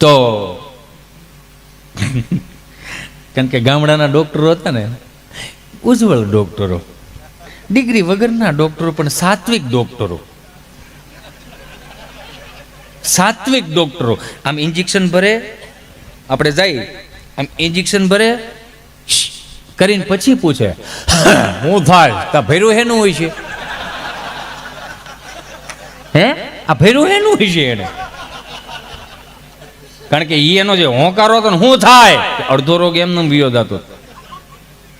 તો કારણ કે ગામડાના ડોક્ટરો હતા ને, ઉજ્જવળ ડોક્ટરો, ડિગ્રી વગરના ડોક્ટરો, પણ સાત્વિક ડોક્ટરો, સાત્વિક ડોક્ટરો. આમ ઇન્જેક્શન ભરે, આપણે જઈ આમ ઇન્જેક્શન ભરે કરીને પછી પૂછે હું થાય તા ભર્યું હેનું હોય છે, હે આ ભર્યું હેનું હોય છે એને. કારણ કે એનો જે હોંકારો હતો ને શું થાય, અડધો રોગ એમને વિયો જતો.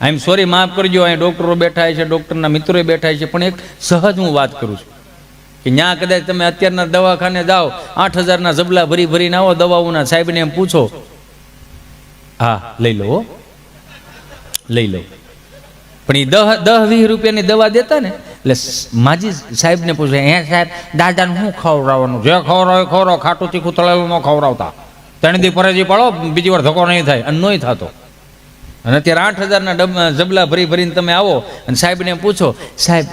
આઈ એમ સોરી, માફ કરજો, અહીં ડોક્ટરો બેઠા છે, ડોક્ટરના મિત્રો બેઠા છે, પણ એક સહજ હું વાત કરું છું કે ત્યાં કદાચ તમે અત્યારના દવાખાને જાઓ, 8,000ના જબલા ભરી ભરીને આવો દવાઓના, સાહેબને એમ પૂછો, હા લઈ લો લઈ લો, પણ એ 10-20 રૂપિયાની દવા દેતા ને, એટલે માજી સાહેબને પૂછે, હે સાહેબ દાદાને શું ખવડાવવાનું, જે ખવડાવે ખવડાવ, ખાટું તીખું તળેલું ન ખવડાવતા, 3 દી ફરજી પાડો, બીજી વાર ધક્કો નહીં થાય. અને નહીં થતો. અને અત્યારે 8,000ના જબલા ભરી ભરીને તમે આવો અને સાહેબને પૂછો, સાહેબ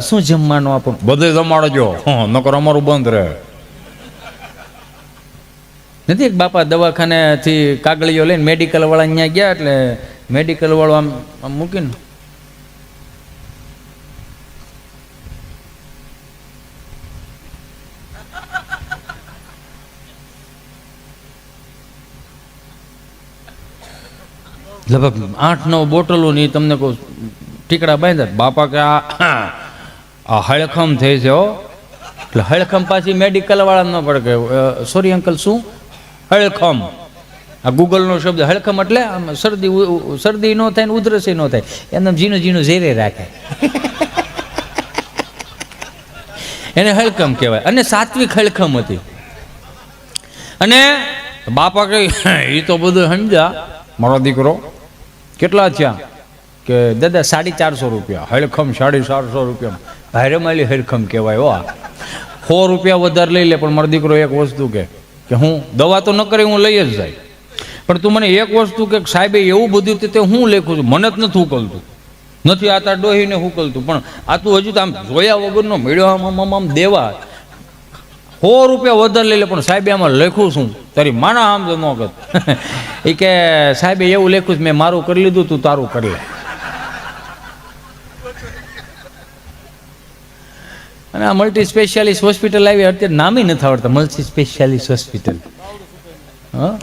શું જમવાનું આપો, બધે જમાડજો, નકર અમારું બંધ રહે. નથી એક બાપા દવાખાનેથી કાગળીઓ લઈને મેડિકલ વાળા અહીંયા ગયા, એટલે મેડિકલ વાળો આમ મૂકીને લગભગ 8-9 બોટલો ની તમને કહું ટીકડા બાંધ્યા. બાપા કે આ હળખમ થઈ છે હો. એટલે હળખમ પાછી મેડિકલ વાળા ન પડે કે સોરી અંકલ શું હળખમ, આ ગૂગલનો શબ્દ હળખમ, એટલે આમ શરદી ન થાય ને ઉધરસ ન થાય, એમ ઝીણું ઝીણું ઝેરે રાખે એને હળખમ કહેવાય. અને સાત્વિક હળખમ હતી. અને બાપા કે એ તો બધું સમજ્યા મારો દીકરો, કેટલા થયા કે દાદા 450 રૂપિયા, હળખમ 450 રૂપિયા, ભારે માલી હળખમ કહેવાય હો. 100 રૂપિયા વધારે લઈ લે, પણ મારો દીકરો એક વસ્તુ કે હું દવા તો ન કરી, હું લઈ જ જાય, પણ તું મને એક વસ્તુ કે સાહેબે એવું બધું તે હું લેખું છું, મને જ નથી ઉકલતું, નથી આ તાર ડોહીને ઉકલતું, પણ આ તું હજુ તો આમ જોયા વગરનો મેળ્યો આમ દેવા 100 રૂપિયા વધારે લઈ લે, પણ સાહેબે આમાં લખું છું તારી માના આમ તો ન કર. એ કે સાહેબે એવું લખ્યું છે, મેં મારું કરી લીધું, તું તારું કરી લે. અને આ મલ્ટી સ્પેશિયાલિસ્ટ હોસ્પિટલ આવી, અત્યારે નામે નથી આવડતા, મલ્ટી સ્પેશિયાલિસ્ટ હોસ્પિટલ. હા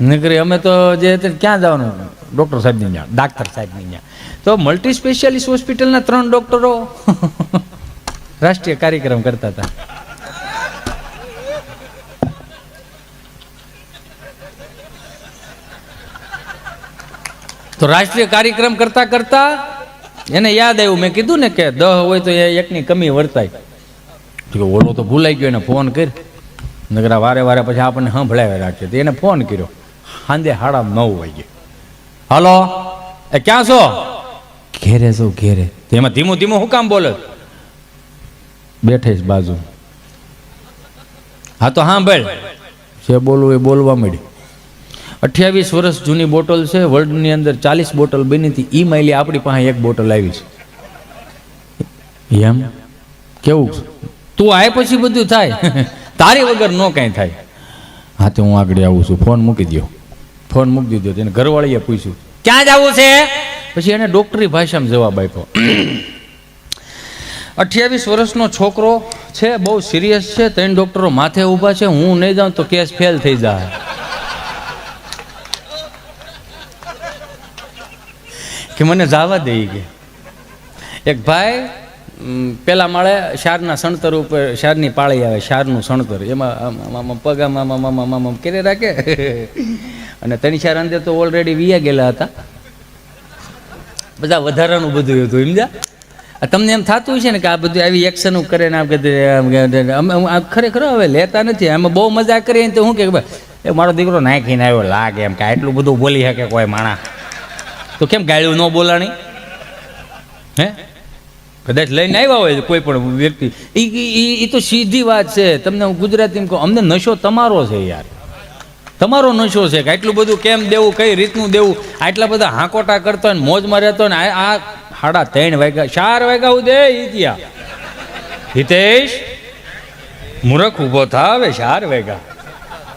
નકરી અમે તો જે ક્યાં જવાનું, ડૉક્ટર સાહેબની ત્યાં, ડાક્ટર સાહેબની ત્યાં. તો મલ્ટી સ્પેશિયાલિસ્ટ હોસ્પિટલના 3 ડૉક્ટરો રાષ્ટ્રીય કાર્યક્રમ કરતા હતા. તો રાષ્ટ્રીય કાર્યક્રમ કરતા કરતા એને યાદ આવ્યું, મેં કીધું ને કે 10 હોય તો એકની કમી વર્તાય. ઓલો તો ભૂલાઈ ગયો, એને ફોન કરી, નગરા વારે વારે પછી આપણને સંભળાવે રાખે, તો એને ફોન કર્યો સાંજે 9:30 વાગે. હલો, એ ક્યાં છો? ઘેરે છો ઘેરે. તો એમાં ધીમું ધીમું શું કામ બોલે? બેઠે જ બાજુ. હા તો હા ભાઈ, જે બોલવું એ બોલવા મળી. 28 વર્ષ જૂની બોટલ છે, વર્લ્ડની અંદર 40 બોટલ બની હતી, ઈ માઇલી આપણી પાસે 1 બોટલ આવી છે. એમ કેવું તું આય પછી બધું થાય, તારી વગર ન કાંઈ થાય. હા તો હું આગળ આવું છું, ફોન મૂકી દો. ફોન મૂકી દીધો, એને ઘરવાળીએ પૂછ્યું ક્યાં જવું છે, પછી એને ડોક્ટરી ભાષામાં જવાબ આપ્યો. 28 વર્ષનો છોકરો છે, બહુ સિરિયસ છે, 3 ડોક્ટરો માથે ઊભા છે, હું નહીં જાઉં તો કેસ ફેલ થઈ જાય. કે મને જવા દે કે એક ભાઈ પેલા માળે શારના સણતર ઉપર, શારની પાળી આવે, શારનું સણતર, એમાં પગ આમ કેરે રાખે, અને 3-4 અંદર તો ઓલરેડી વિયા ગયેલા હતા, બધા વધારાનું બધું હતું. સમજ્યા? તમને એમ થતું છે ને કે આ બધું આવી એક્શન કરે ને, ખરેખર હવે લેતા નથી, એમાં બહુ મજા કરીએ તો શું કે એ મારો દીકરો નાખીને આવ્યો લાગે, એમ કે આટલું બધું બોલી શકે કોઈ માણા, તો કેમ ગાળ્યું ન બોલાણી? હે કદાચ લઈને આવ્યા હોય કોઈ પણ વ્યક્તિ, એ તો સીધી વાત છે. તમને હું ગુજરાતીમાં કહું, અમને નશો તમારો છે યાર, તમારો નશો છે કે આટલું બધું કેમ દેવું, કઈ રીતનું દેવું, આટલા બધા હાંકોટા કરતો હોય, મોજમાં રહેતો હોય ને, આ 3:30 વાગ્યા 4 વાગ્યા સુધી ઈત્યા. હિતેશ મૂર્ખ ઊભો થા, હવે 4 વાગ્યા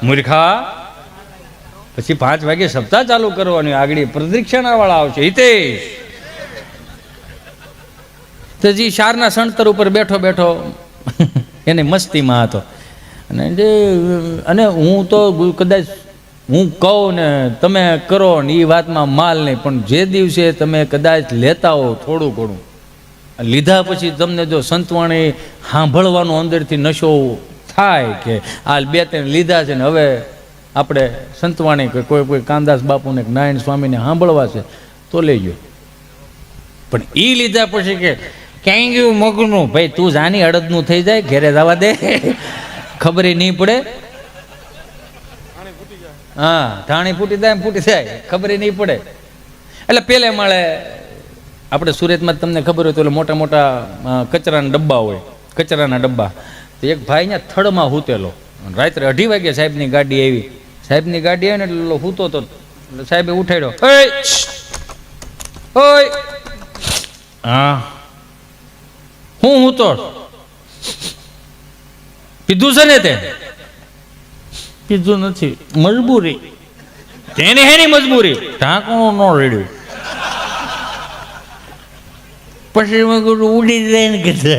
મૂર્ખા. પછી 5 વાગે સપ્તાહ ચાલુ કરવાની, આગળ પ્રદક્ષિણા વાળા આવશે. હિતેશ તો જી શારના સણતર ઉપર બેઠો બેઠો એને મસ્તીમાં હતો. અને હું તો કદાચ હું કહું ને તમે કરો ને એ વાતમાં માલ નહીં, પણ જે દિવસે તમે કદાચ લેતા હો થોડું ઘણું, લીધા પછી તમને જો સંતવાણી સાંભળવાનો અંદરથી નશો થાય કે આ 2-3 લીધા છે ને હવે આપણે સંતવાણી કે કોઈ કામદાસ બાપુને નારાયણ સ્વામીને સાંભળવા છે તો લેજો. પણ એ લીધા પછી કે ક્યાંય ગયું મગનું, ભાઈ તું જાની અડદનું થઈ જાય, ઘેરે જવા દે, ખબર નહીં પડે. હા, ધાણી ફૂટી જાય, ખબર નહીં પડે. એટલે પેલે માળે આપણે સુરતમાં તમને ખબર હોય તો મોટા મોટા કચરાના ડબ્બા હોય, કચરાના ડબ્બા. તો એક ભાઈ અહીંયા થડમાં હૂતેલો, રાત્રે 2:30 વાગે સાહેબની ગાડી આવી. સાહેબની ગાડી આવી ને એટલે હૂતો તો સાહેબે ઉઠાડ્યો, ઓય હા હું તો કીધું છે ને તે? કીધું નથી, મજબૂરી. તેને હેની મજબૂરી? ઢાંકણું ન રેડ્યું. પછી ઉડી જાય ને કીધું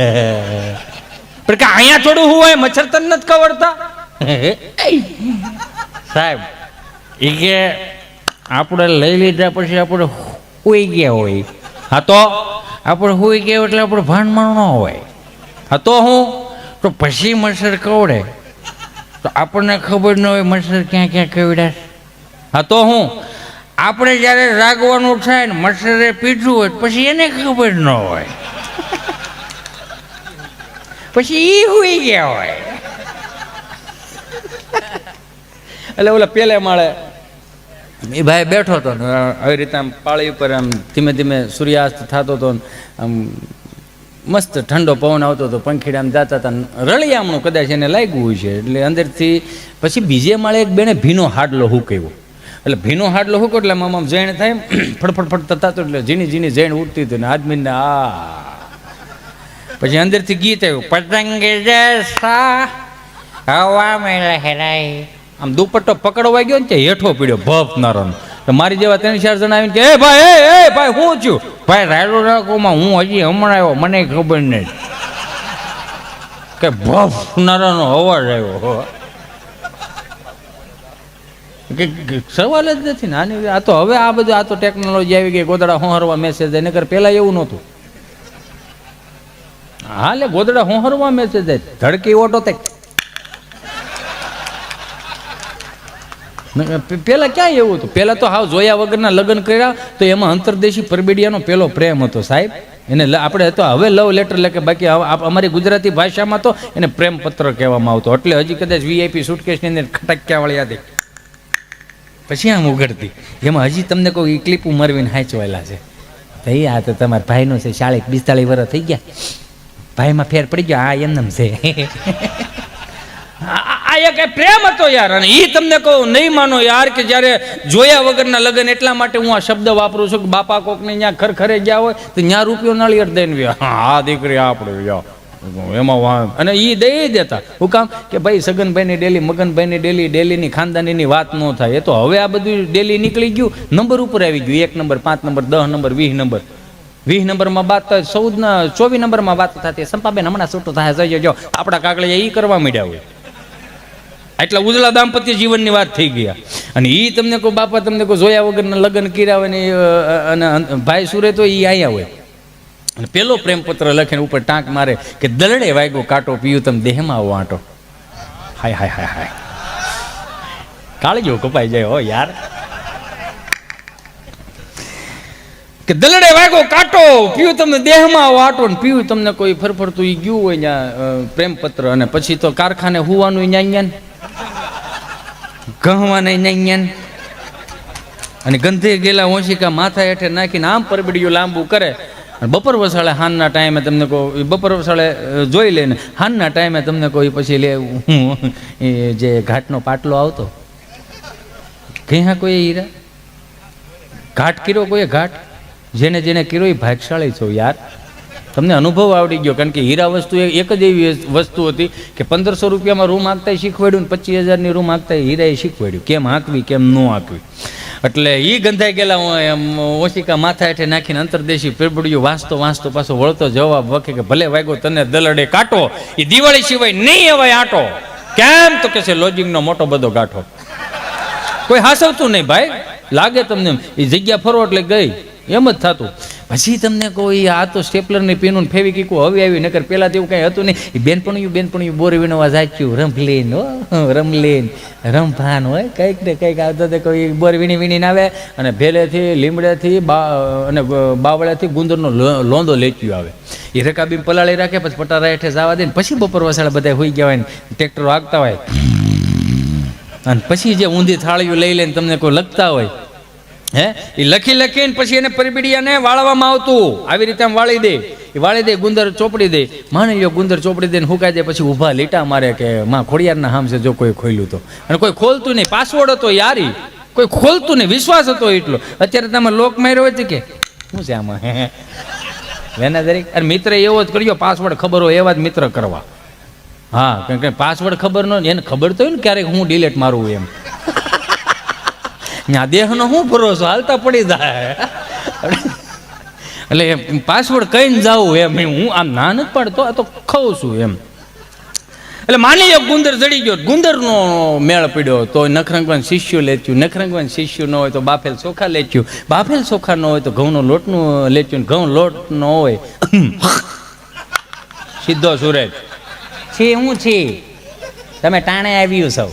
પણ કે અહીંયા થોડું હું હોય, મચ્છર તને નથી કવડતા સાહેબ. એ કે આપણે લઈ લીધા પછી આપણે હોઈ ગયા હોય. હા તો આપણે હોઈ ગયા એટલે આપણે ભાનમાં ન હોય. હા તો હું તો પછી મચ્છર કવડે તો આપણને ખબર ન હોય મચ્છર ક્યાં ક્યાં કવડ્યા. હા તો હું આપણે જ્યારે રાગવાનું થાય ને મચ્છરે પીઠું હોય પછી એને ખબર ન હોય, પછી એ હોઈ ગયા હોય. એટલે ઓલા પેલે માળે એ ભાઈ બેઠો હતો ને આવી રીતે આમ પાળી ઉપર આમ ધીમે ધીમે સૂર્યાસ્ત થતો હતો, આમ મસ્ત ઠંડો પવન આવતો હતો, પંખીડા આમ જતા હતા, રળિયામણું કદાચ એને લાગ્યું હોય છે. એટલે અંદરથી પછી બીજે માળે એક બેને ભીનો હાડલો હુકાવ્યો. એટલે ભીનો હાડલો હુકો એટલે આમ જૈણ થાય, ફડફડ થતો, એટલે ઝીણી ઝીણી જૈણ ઉઠતી હતી ને આદમીને આ પછી અંદરથી ગીત આવ્યું, પતંગે જૈસા હવા મેં લહેરાઈ. આમ દુપટ્ટો પકડવા ગયો ને ત્યાં હેઠો પીડ્યો ભપ નારાયણ. તો મારી જેવા 3-4 જણા આવીને કે એ ભાઈ શું થયું? ભાઈ રાયડો રાખોમાં હું હજી હમણાં આવ્યો, મને ખબર નહીં કે ભપ નારાયણનો અવાજ આવ્યો. કે સવાલ જ નથી ને આની. આ તો હવે આ બધું આ તો ટેકનોલોજી આવી ગઈ, ગોદડા હોહરવા મેસેજ જાય, નકર પહેલા એવું નહોતું. હા લે ગોદડા હોહરવા મેસેજ જાય, ધડકી ઓટો તે પેલા ક્યાં એવું હતું? પેલા તો હાવ જોયા વગરના લગ્ન કર્યા તો એમાં અંતરદેશી પરબેડિયાનો પેલો પ્રેમ હતો સાહેબ. એને આપણે તો હવે લવ લેટર લખે, બાકી અમારી ગુજરાતી ભાષામાં તો એને પ્રેમ પત્ર કહેવામાં આવતો. એટલે હજી કદાચ VIP સુટકેસની અંદર ખટક્યા વાળી હતી પછી આમ ઉઘડતી, એમાં હજી તમને કોઈ ક્લિપ ઉમરવીને હાંચવાયેલા છે. ભાઈ આ તો તમારા ભાઈનો છે, 40-42 વર્ષ થઈ ગયા, ભાઈમાં ફેર પડી ગયો, આ એમનેમ છે. આ એક પ્રેમ હતો યાર. અને એ તમને કહું નહીં માનો યાર કે જ્યારે જોયા વગરના લગ્ન. એટલા માટે હું આ શબ્દ વાપરું છું કે બાપા કોકને ત્યાં ખરખરે ગયા હોય તો ત્યાં રૂપિયો નાળિયેર દઈને આ દીકરી આપણે એમાં અને એ દઈ દેતા. હું કામ કે ભાઈ સગનભાઈની ડેલી, મગનભાઈની ડેલીની ખાનદાનીની વાત ન થાય. એ તો હવે આ બધું ડેલી નીકળી ગયું, નંબર ઉપર આવી ગયું. 1 નંબર, 5 નંબર, 10 નંબર, 20 નંબર. 20 નંબરમાં વાત, 24 નંબરમાં વાત થતી. સંપાબેન હમણાં છૂટું થાય જજો, આપણા કાગળિયા એ કરવા માંડ્યા હોય. એટલા ઉજળા દાંપત્ય જીવનની વાત થઈ ગયા. અને એ તમને કહો બાપા, તમને કહો જોયા વગરના લગ્ન કર્યા હોય ને, અને ભાઈ સુરે તો એ આયા હોય. અને પેલો પ્રેમપત્ર લખીને ઉપર ટાંક મારે કે દલડે વાગ્યો કાંટો, પીયું તમે દેહમાં આવો આંટો. હાય હાય હાય હાય, કાળજો કપાઈ જાય હો યાર. કે દલડે વાગ્યો કાંટો, પીયું તમને દેહમાં આવો આંટો. ને પીયું તમને કોઈ ફરફરતું એ ગયું હોય ત્યાં પ્રેમપત્ર. અને પછી તો કારખાને હુવાનું ન્યાન્યાન, ગહવાને ન્યાન્યાન, અને ગંધે ગયેલા ઓશિકા માથા હેઠે નાખીને આમ પરબડીયું લાંબુ કરે. બપોર વસાળે હાનના ટાઈમે તમને કહો, બપોર વસાળે જોઈ લે ને હાનના ટાઈમે તમને કહો પછી લે જે ઘાટનો પાટલો આવતો. ક્યાં કોઈ હીરા ઘાટ કર્યો, કોઈ ઘાટ જેને જેને કર્યો એ ભાગશાળી છો યાર. તમને અનુભવ આવડી ગયો. કારણ કે હીરા વસ્તુ એક જ એવી વસ્તુ હતી કે 1500 રૂપિયામાં રૂમ હાંકતા શીખવાડ્યું ને 25,000ની રૂમ હાંકતા હીરાએ શીખવાડ્યું કેમ હાંકવી કેમ ન હાંકવી. એટલે એ ગંધાઈ ગયેલા એમ ઓશિકા માથા હેઠે નાખીને અંતરદેશી પેપડિયું વાંચતો વાંચતો પાછો વળતો જવાબ વખે કે ભલે વાગ્યો તને દલડે કાંટો, એ દિવાળી સિવાય નહીં અવાય આટો. કેમ તો કે છે લોજિંગનો મોટો બધો ગાંઠો. કોઈ હાસવતું નહીં ભાઈ, લાગે તમને એ જગ્યા ફરો એટલે ગઈ એમ જ થતું. પછી તમને કોઈ આ તો સ્ટેપલરની પીનું ફેવિકીકો હવે આવી, નકર પહેલાં તો એવું કાંઈ હતું નહીં. એ બેનપણિયું બોરી વિનવા જાચ્યું રમલેન રમલેન રમભાન હોય કંઈક ને કંઈક આવતો તો કોઈ બોર વીણીને આવે અને ભેલેથી લીમડેથી અને બાવળેથી ગુંદરનો લોંદો લેચ્યું આવે. એ રકાબી પલાળી રાખે પછી પટારા હેઠે જવા દે ને પછી બપોર વસાડા બધા હોઈ ગયા હોય ને ટ્રેક્ટરો આગતા હોય અને પછી જે ઊંધી થાળીઓ લઈ લઈને તમને કોઈ લખતા હોય હે એ લખીને પછી એને પરબીડિયાને વાળવામાં આવતું. આવી રીતે આમ વાળી દે ગુંદર ચોપડી દે. માની લો ગુંદર ચોપડી દે ને હુકાઈ દે પછી ઊભા લીટા મારે કે માં ખોડિયારના હામ છે જો કોઈ ખોલ્યું તો. અને કોઈ ખોલતું નહીં, પાસવર્ડ હતો યારી, કોઈ ખોલતું નહીં, વિશ્વાસ હતો એટલો. અત્યારે તમે લોક માર્યો હોય કે શું છે આમાં વેના દરેક. અને મિત્ર એવો જ કર્યો, પાસવર્ડ ખબર હોય એવા જ મિત્ર કરવા. હા કારણ કે પાસવર્ડ ખબર ન એને ખબર તો હોય ને ક્યારેક હું ડિલેટ મારું એમ. ત્યાં દેહનો શું ભરોસો, હાલતા પડી જાય. એટલે પાસવર્ડ કહીને જાવું એમ હું આમ ના નથી પાડતો, આ તો ખાઉં છું એમ. એટલે માની લો ગુંદર જડી ગયો, ગુંદરનો મેળ પડ્યો તો નખરંગવાન શિષ્યો લેચ્યું, નખરંગવાન શિષ્યો ન હોય તો બાફેલ ચોખા લેચ્યું, બાફેલ ચોખા ન હોય તો ઘઉંનો લોટનું લેચ્યું, ઘઉં લોટ ન હોય સીધો સુરેજ છે. હું છે તમે ટાણે આવ્યું સૌ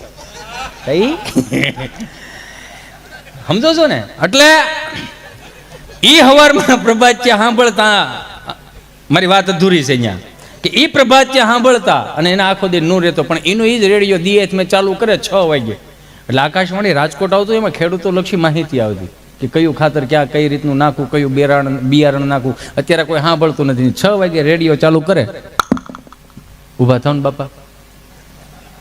સમજો છો ને. એટલે ઈ હવારમાં પ્રભાત્ય સાંભળતા, મારી વાત અધૂરી છે અહીંયા, કે ઈ પ્રભાત્ય સાંભળતા અને એના આખો દી નું રહેતો, પણ એનો ઈ જ રેડિયો દીએથ મેં ચાલુ કરે 6 વાગે. એટલે આકાશવાણી રાજકોટ આવતું, એમાં ખેડૂતો લક્ષી માહિતી આવતી કે કયું ખાતર ક્યાં કઈ રીતનું નાખવું, કયું બિયારણ નાખવું. અત્યારે કોઈ સાંભળતું નથી. 6 વાગે રેડિયો ચાલુ કરે, ઊભા થાવ ને બાપા.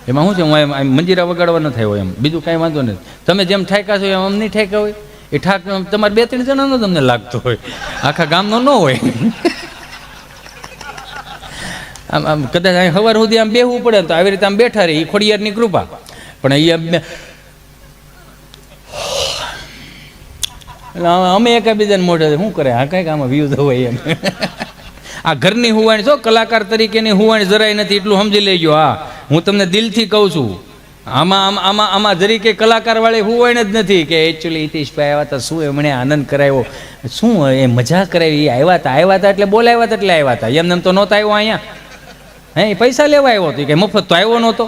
એમાં શું છે, હું એમ મંજીરા વગાડવા ન થાય હોય એમ, બીજું કાંઈ વાંધો નથી. તમે જેમ ઠાક્યા છો એમ અમ નહીં ઠાક્યા હોય. એ ઠાક તમારે 2-3 જણાનો તમને લાગતો હોય, આખા ગામનો ન હોય. આમ કદાચ અહીં સવાર સુધી આમ બેહવું પડે તો આવી રીતે આમ બેઠા રહે, એ ખોડિયારની કૃપા. પણ એ અમે એકાબીજાને મોઢે શું કરે, આ કંઈક આમાં વ્યૂઝ હોય એમ. આ ઘરની હુવાણી છો, કલાકાર તરીકેની હુવાણી જરાય નથી, એટલું સમજી લેજો. હા હું તમને દિલથી કહું છું, આમાં જરી કે કલાકાર વાળી હુવાણી જ નથી કે એકચ્યુઅલી હિતેશભાઈ આવ્યા હતા, શું એમણે આનંદ કરાવ્યો, શું એ મજા કરાવી, એ આવ્યા હતા એટલે બોલાવ્યા હતા એટલે આવ્યા હતા. એમને તો નહોતા આવ્યો અહીંયા, હે એ પૈસા લેવા આવ્યો હતો કે મફત તો આવ્યો નહોતો.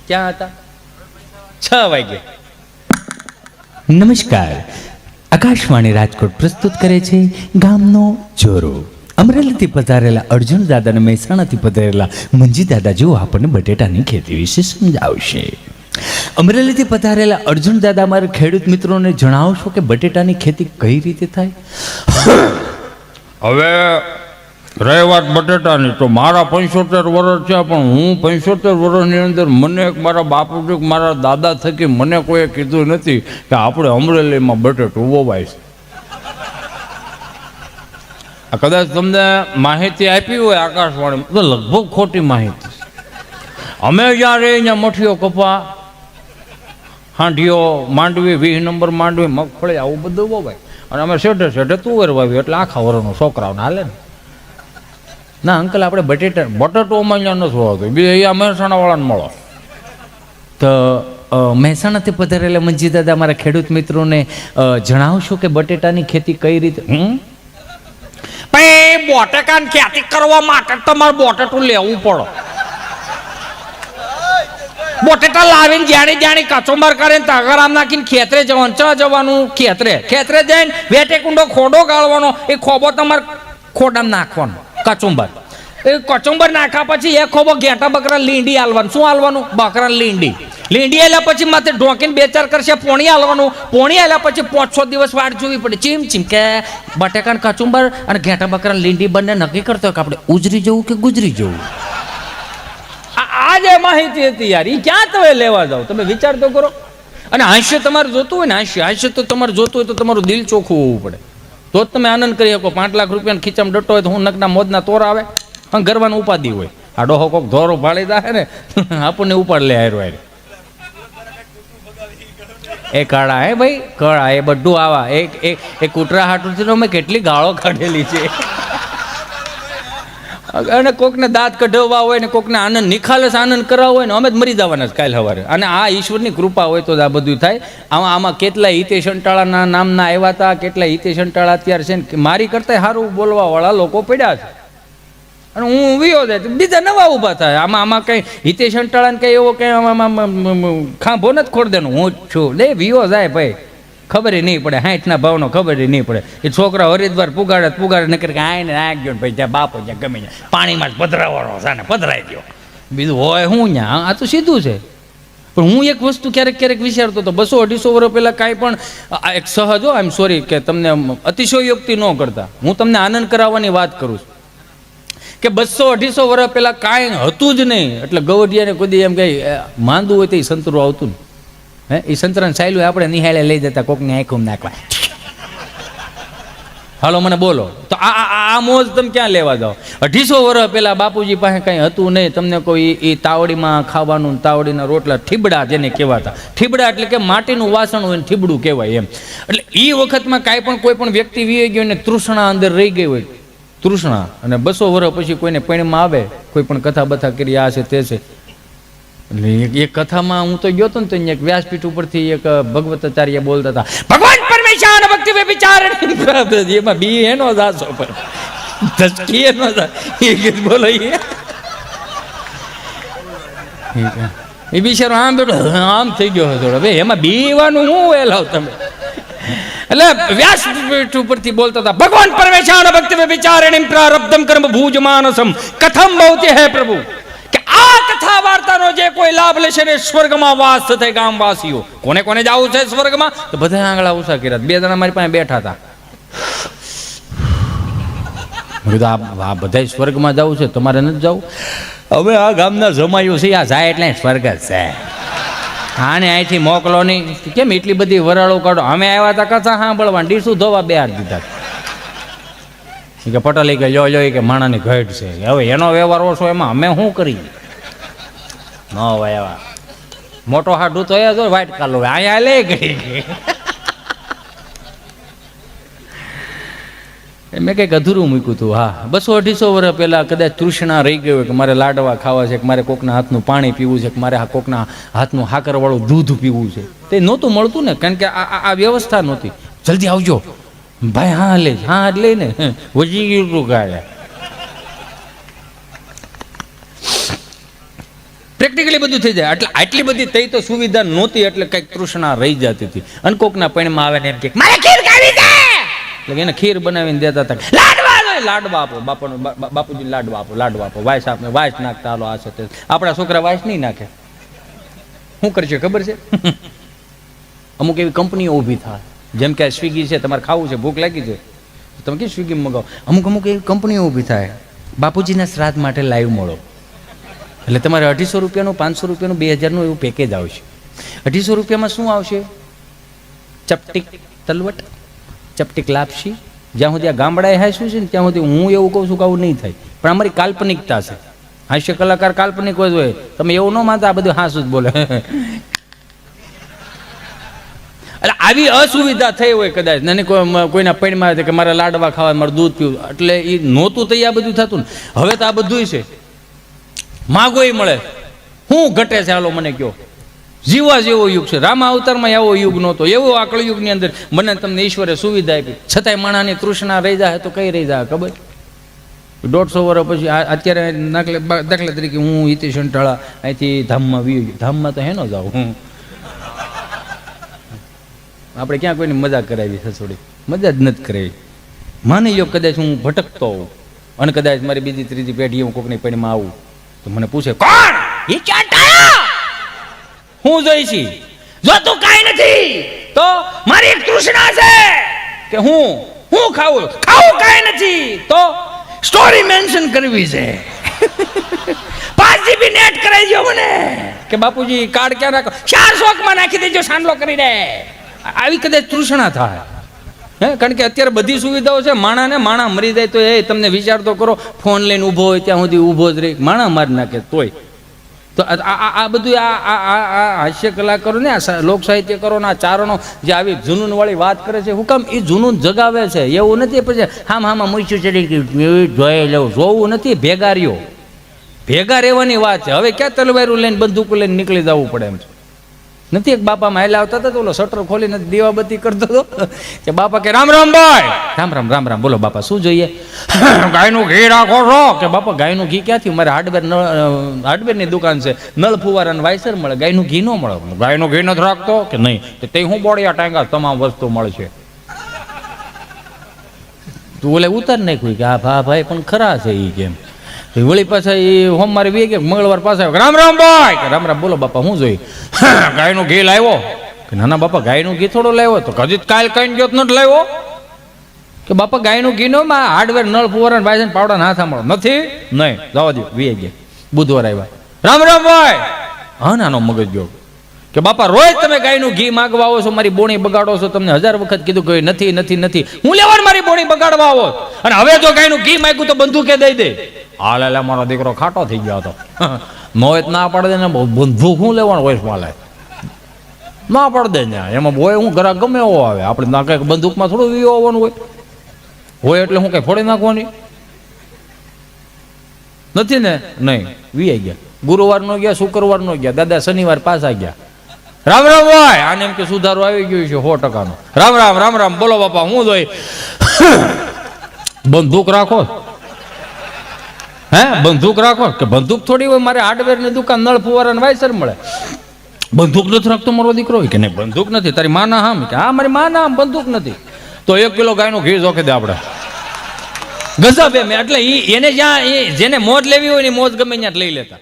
ક્યાં હતા? 6 વાગે. નમસ્કાર, આકાશવાણી રાજકોટ પ્રસ્તુત કરે છે ગામનો ચોરો. અમરેલીથી પધારેલા અર્જુન દાદા અને મહેસાણાથી પધારેલા મંજી દાદા જેઓ આપણને બટેટાની ખેતી વિશે સમજાવશે. અમરેલીથી પધારેલા અર્જુન દાદા મારા ખેડૂત મિત્રોને જણાવશો કે બટેટાની ખેતી કઈ રીતે થાય. હવે રહી વાત બટેટાની, તો મારા 75 વર્ષ છે, પણ હું 75 વર્ષની અંદર મને મારા બાપુ મારા દાદા થકી મને કોઈએ કીધું નથી કે આપણે અમરેલીમાં બટેટું વવાય છે. આ કદાચ તમને માહિતી આપી હોય આકાશવાણી તો લગભગ ખોટી માહિતી. અમે જ્યાં રહી ત્યાં મઠીઓ, કપા, હાંઢીઓ, માંડવી, 20 નંબર માંડવી, મગફળી આવું બધું વવાય. અને અમે શેઠે તુવેર વાવી એટલે આખા વર્ષનો છોકરાઓને હાલે ને. ના અંકલ આપણે બટેટો અમારે ત્યાં નથી હોતું, બીજા અહીંયા મહેસાણાવાળાને મળો. તો મહેસાણાથી પધારેલા મંજી દાદા મારા ખેડૂત મિત્રોને જણાવશો કે બટેટાની ખેતી કઈ રીતે. ભાઈ બટેકાની ખેતી કરવા માટે તમારે બટેટું લેવું પડે. બટેટા લાવીને જાણી કચુંબર કરીને તગારામ નાખીને ખેતરે જવાનું. જવાનું ખેતરે જઈને વેટે કુંડો ખોડો ગાળવાનો, એ ખોબો તમારે ખોડામાં નાખવાનો કચુંબર. એ કચુંબર નાખ્યા પછી એ ખોબો ઘેટા બકરા લીંડી હાલવાનું. શું હાલવાનું? બકરા લીંડી આવ્યા પછી માથે ઢોકીને 2-4 કરશે પોણી હાલવાનું. પોણી આવ્યા પછી 5-6 દિવસ વાટ જોવી પડે. ચીમ કે બટેકાને કચુંબર અને ઘેટા બકરા લીંડી બંને નક્કી કરતો હોય કે આપણે ઉજરી જવું કે ગુજરી જવું. આ જે માહિતી હતી યાર, એ ક્યાં તમે લેવા જાઓ? તમે વિચાર તો કરો. અને હાસ્ય તમારે જોતું હોય ને, હાસ્ય તો તમારે જોતું હોય તો તમારું દિલ ચોખ્ખું હોવું પડે. તો જ તમે આનંદ કરી શકો. 5 લાખ રૂપિયાના ખીચામાં ડટો હોય તો હું નકના મોજના તોર આવે અને ગરવાનું ઉપાધિ હોય. આ ડોહો કોક ધોરો ભાળી દે ને આપણને ઉપાડ લે હારો હારે. એ કાળા હે ભાઈ, કળા એ બધું આવા એક કૂતરા હાટુથી તો મેં કેટલી ગાળો કાઢેલી છે. અને કોકને દાંત કઢાવવા હોય ને કોકને આનંદ નિખાલસ આનંદ કરાવવો હોય ને અમે જ મરી જવાના જ કાલ સવારે. અને આ ઈશ્વરની કૃપા હોય તો જ આ બધું થાય. આમાં કેટલાય હિતેશ અંટાળાના નામના આવ્યા હતા, કેટલાય હિતેશ અંટાળા અત્યારે છે ને મારી કરતા સારું બોલવા વાળા લોકો પડ્યા છે. અને હું વિયો જાય બીજા નવા ઊભા થાય. આમાં કઈ હિતેશ અંટાળાને કઈ એવો કઈ ખાંભો નથી ખોડ દેનું. હું જ છું લે વિયો જાય ભાઈ, ખબર નહીં પડે 60 ના ભાવનો ખબર નહીં પડે. એ છોકરા હરિદ્વાર પુગાડે નકર કે આઈને નાખજો ને ભાઈ જ્યાં બાપો જ્યાં ગમે ત્યાં પાણીમાં જ પધરાવાનો છે ને પધરાઈ ગયો. બીજું હોય હું ત્યાં આ તો સીધું છે. પણ હું એક વસ્તુ ક્યારેક વિચારતો હતો 200-250 વર્ષ પહેલા કાંઈ પણ એક સહજ હો, આઈ એમ સોરી કે તમને અતિશયોક્તિ ન કરતા, હું તમને આનંદ કરાવવાની વાત કરું છું કે 200-250 વર્ષ પહેલા કાંઈ હતું જ નહીં. એટલે ગવડિયાને કોઈ એમ કઈ માંદું હોય તો એ સંતરું આવતું ને એ સંતરાને સાયલું આપણે નિહાળે લઈ જતા કોકની આંખું નાખવા. હાલો મને બોલો તો આ મોજ તમે ક્યાં લેવા જાઓ? 250 વર્ષ પહેલા બાપુજી પાસે કંઈ હતું નહીં. તમને કોઈ એ તાવડીમાં ખાવાનું, તાવડીના રોટલા, ઠીબડા જેને કહેવાતા. ઠીબડા એટલે કે માટીનું વાસણ હોય ને ઠીબડું કહેવાય એમ. એટલે એ વખતમાં કાંઈ પણ કોઈ પણ વ્યક્તિ વી ગયો ને તૃષ્ણા અંદર રહી ગઈ હોય, તૃષ્ણા, અને 200 વર્ષ પછી કોઈને પૈણમાં આવે, કોઈ પણ કથા બથા કરી આ છે તે છે. એટલે એક કથામાં હું તો ગયો હતો ને તો એક વ્યાસપીઠ ઉપરથી એક ભગવતાચાર્ય બોલતા હતા, ભગવાન પરમેશ્વર ભક્તિ વે વિચાર. એમાં બી એનો જાસો પર ધસકી એનો એ ગીત બોલો એ બિચારો આમ બેઠો આમ થઈ ગયો થોડો ભાઈ, એમાં બીવાનું હું એલાવ તમે. એટલે વ્યાસપીઠ ઉપરથી બોલતા હતા, ભગવાન પરમેશ્વર ભક્તિ વે વિચારણિ પ્રારબ્ધમ કર્મ ભૂજ માનસમ કથમ ભવતિ હે પ્રભુ. આ કથા વાર્તાનો જે કોઈ લાભ લેશે ને સ્વર્ગમાં વાસ થશે. ગામવાસીઓ કોને કોને જવું છે સ્વર્ગમાં? તો બધા આંગળા ઉષા કર્યા. 2 જણા મારી પાસે બેઠા હતા. આ બધા સ્વર્ગમાં જવું છે, તમારે નથી જવું? હવે આ ગામના જમાયું છે, આ જાય એટલે સ્વર્ગ જ છે. આને અહીંથી મોકલો નહીં. કેમ એટલી બધી વરાળો કાઢો? અમે આવ્યા હતા કથા સાંભળવા, ડીશું ધોવા બેહાર દીધા કે પટેલ કે લ્યો કે માણાની ઘટ છે. હવે એનો વ્યવહાર ઓછો, એમાં અમે શું કરીએ? ન હોય એવા મોટો હાડું તો એ જો વાઇટ કાલો અહીંયા લે ગઈ. મેં કંઈક અધૂરું મૂક્યું હતું. હા, 200-250 વર્ષ પહેલા કદાચ તૃષ્ણા રહી ગઈ હોય કે મારે લાડવા ખાવા છે, કે મારે કોકના હાથનું પાણી પીવું છે, કે મારે કોકના હાથનું હાકરવાળું દૂધ પીવું છે. તે નહોતું મળતું ને, કારણ કે આ વ્યવસ્થા નહોતી. જલ્દી આવજો ભાઈ. હા લે, હા લઈને વજી ગયું ગાય. પ્રેક્ટિકલી બધું થઈ જાય. એટલે આટલી બધી તઈ તો સુવિધા નહોતી, એટલે કંઈક તૃષ્ણા રહી જતી હતી. અને કોકના પૈણમાં આવે ને એમ કે મારે ખીર ખાવી છે, એટલે એને ખીર બનાવીને દેતા હતા. લાડવા આપો બાપુજી, લાડવા આપો વાયસ આપને વાયસ નાખતા. હાલો આ છે તે. આપણા છોકરા વાયસ નહીં નાખે. શું કરશે ખબર છે? અમુક એવી કંપનીઓ ઊભી થાય, જેમ કે સ્વિગી છે, તમારે ખાવું છે, ભૂખ લાગી છે, તમે કે સ્વિગીમાં મગાવો. અમુક એવી કંપનીઓ ઊભી થાય, બાપુજીના શ્રાદ્ધ માટે લાઈવ મળો. એટલે તમારે 250 રૂપિયાનું, 500 રૂપિયાનું, 2000નું એવું પેકેજ આવશે. 250 રૂપિયામાં શું આવશે? ચપટીક તલવટ, ચપટીક લાપસી. જ્યાં સુધી આ ગામડાએ હાસ્યું છે ને ત્યાં સુધી હું એવું કહું છું કે આવું નહીં થાય. પણ અમારી કાલ્પનિકતા છે. હાસ્ય કલાકાર કાલ્પનિક જ હોય. તમે એવું ન માનતા, આ બધું હાસું જ બોલે. એટલે આવી અસુવિધા થઈ હોય કદાચ, અને કોઈના પૈણમાં કે મારે લાડવા ખાવા, મારે દૂધ પીવું, એટલે એ નહોતું તો આ બધું થતું ને. હવે તો આ બધું છે, માગોય મળે. શું ઘટે છે? હાલો મને કહો. જીવા જેવો યુગ છે. રામા અવતારમાં એવો યુગ નહોતો. એવો આ કળયુગની અંદર મને તમને ઈશ્વરે સુવિધા આપી, છતાંય માણાની તૃષ્ણા રહી જાય તો કઈ રહી જાય ખબર? 150 વર્ષ પછી અત્યારે દાખલા તરીકે હું હિતેશ અંટાળા અહીંથી ધામમાં વી ગયો. ધામમાં તો હેનો જાઉં હું? આપણે ક્યાં કોઈની મજાક કરાવી છે? થોડી મજા જ નથી કરાવી. માની લો કદાચ હું ભટકતો હોઉં અને કદાચ મારી બીજી ત્રીજી પેઢી હું કોકની પેઢીમાં આવું તો મને પૂછે, કોણ એ? ક્યાં ટાયા? હું જોઈ છી? જો તું કાંઈ નથી તો મારી એક તૃષ્ણા છે કે હું ખાવું કાંઈ નથી તો સ્ટોરી મેન્શન કરવી છે. 5 GB નેટ કરાવી દો મને, કે બાપુજી કાર્ડ ક્યાં રાખો? 400 માં નાખી દેજો, સાંડલો કરી દે. આવી કદાચ તૃષ્ણા થાય કારણ કે અત્યારે બધી સુવિધાઓ છે. માણા મરી જાય તો એ તમને વિચાર તો કરો, ફોન લઈને ઊભો હોય ત્યાં સુધી ઊભો જ રહી, માણા મારી નાખે તોય. તો આ બધું આ હાસ્ય કલાકારો ને આ લોક સાહિત્યકારો ના ચારણો જે આવી જુનૂન વાળી વાત કરે છે, હું કામ એ જુનૂન જગાવે છે? એવું નથી પછી હામાં મૂછું ચડી ગયું જોઈ લેવું, જોવું નથી, ભેગા રહ્યો. ભેગા રહેવાની વાત છે. હવે ક્યાં તલવારું લઈને બંદૂકો લઈને નીકળી જવું પડે એમ છે નથી. એક બાપા માયલા આવતા હતા તો ઓલો શટર ખોલીને દીવાબત્તી કરતો હતો કે બાપા કે રામ રામ ભાઈ. રામ રામ રામ રામ. બોલો બાપા શું જોઈએ? ગાયનું ઘી રાખો છો? કે બાપા ગાયનું ઘી ક્યાંથી? મારે હાર્ડવેરની દુકાન છે, નળ ફુવારા અને વાયસર મળે, ગાયનું ઘી ન મળે. ગાયનું ઘી નથી રાખતો? કે નહીં. તે હું બોડિયા ટાંગા તમામ વસ્તુ મળશે. તું ઓલે ઉતાર નાખ્યું કે હા ભાઈ પણ ખરા છે એ કેમ. વળી પાછા એ સોમવારે વે ગયા, મંગળવાર પાછા રામ રામ ભાઈ. કે રામ રામ. બોલો બાપા શું જોઈ? ગાયનું ઘી લાવ્યો? કે ના ના બાપા ગાયનું ઘી થોડો લાવ્યો. તો કદી કાલ કઈ ગયો નથી લાવ્યો? કે બાપા ગાયનું ઘી નો હાર્ડવેર નળ ફુવારા વાયસન પાવડા ના સાંભળો નથી. નહીં જવા દો. વે ગયા બુધવાર આવ્યા. રામ રામ ભાઈ. હા નાનો મગજ ગયો કે બાપા રોજ તમે ગાયનું ઘી માગવા આવો છો, મારી બોણી બગાડો છો. તમને 1000 વખત કીધું કે નથી નથી નથી, હું લેવાનું મારી બોણી બગાડવા આવો. અને હવે જો ગાયનું ઘી માગ્યું તો બંદૂકે દઈ દે. હાલ એટલે મારો દીકરો ખાટો થઈ ગયો હતો. મોત ના પાડે ને બંદૂક શું લેવાનું હોય માલે ના પાડ દે ને. એમાં હોય હું ઘરા ગમે એવો આવે, આપણે ના કઈ બંદૂકમાં થોડું વીવો આવવાનું હોય એટલે હું કઈ ફોડી નાખવાની નથી ને. નહીં વી ગયા. ગુરુવાર નો ગયા, શુક્રવાર નો ગયા, દાદા શનિવાર પાછા ગયા. રામ રામ ભાઈ. આને એમ કે સુધારો આવી ગયો છે 100%. રામ રામ રામ રામ. બોલો બાપા હું જોઈ? બંદૂક રાખો? હે બંદૂક રાખો? કે બંદૂક થોડી હોય, મારે હાર્ડવેર ની દુકાન નળ ફુવારા ને વાયસર મળે. બંદૂક નથી રાખતો મારો દીકરો? કે નહીં બંદૂક નથી. તારી માના હામ? કે હા મારી માના હામ બંદૂક નથી. તો 1 કિલો ગાયનું ઘી જોખી દે આપણે. ગજબ એમ. એટલે એને જ્યાં જેને મોજ લેવી હોય ને મોજ ગમે ત્યાં લઈ લેતા.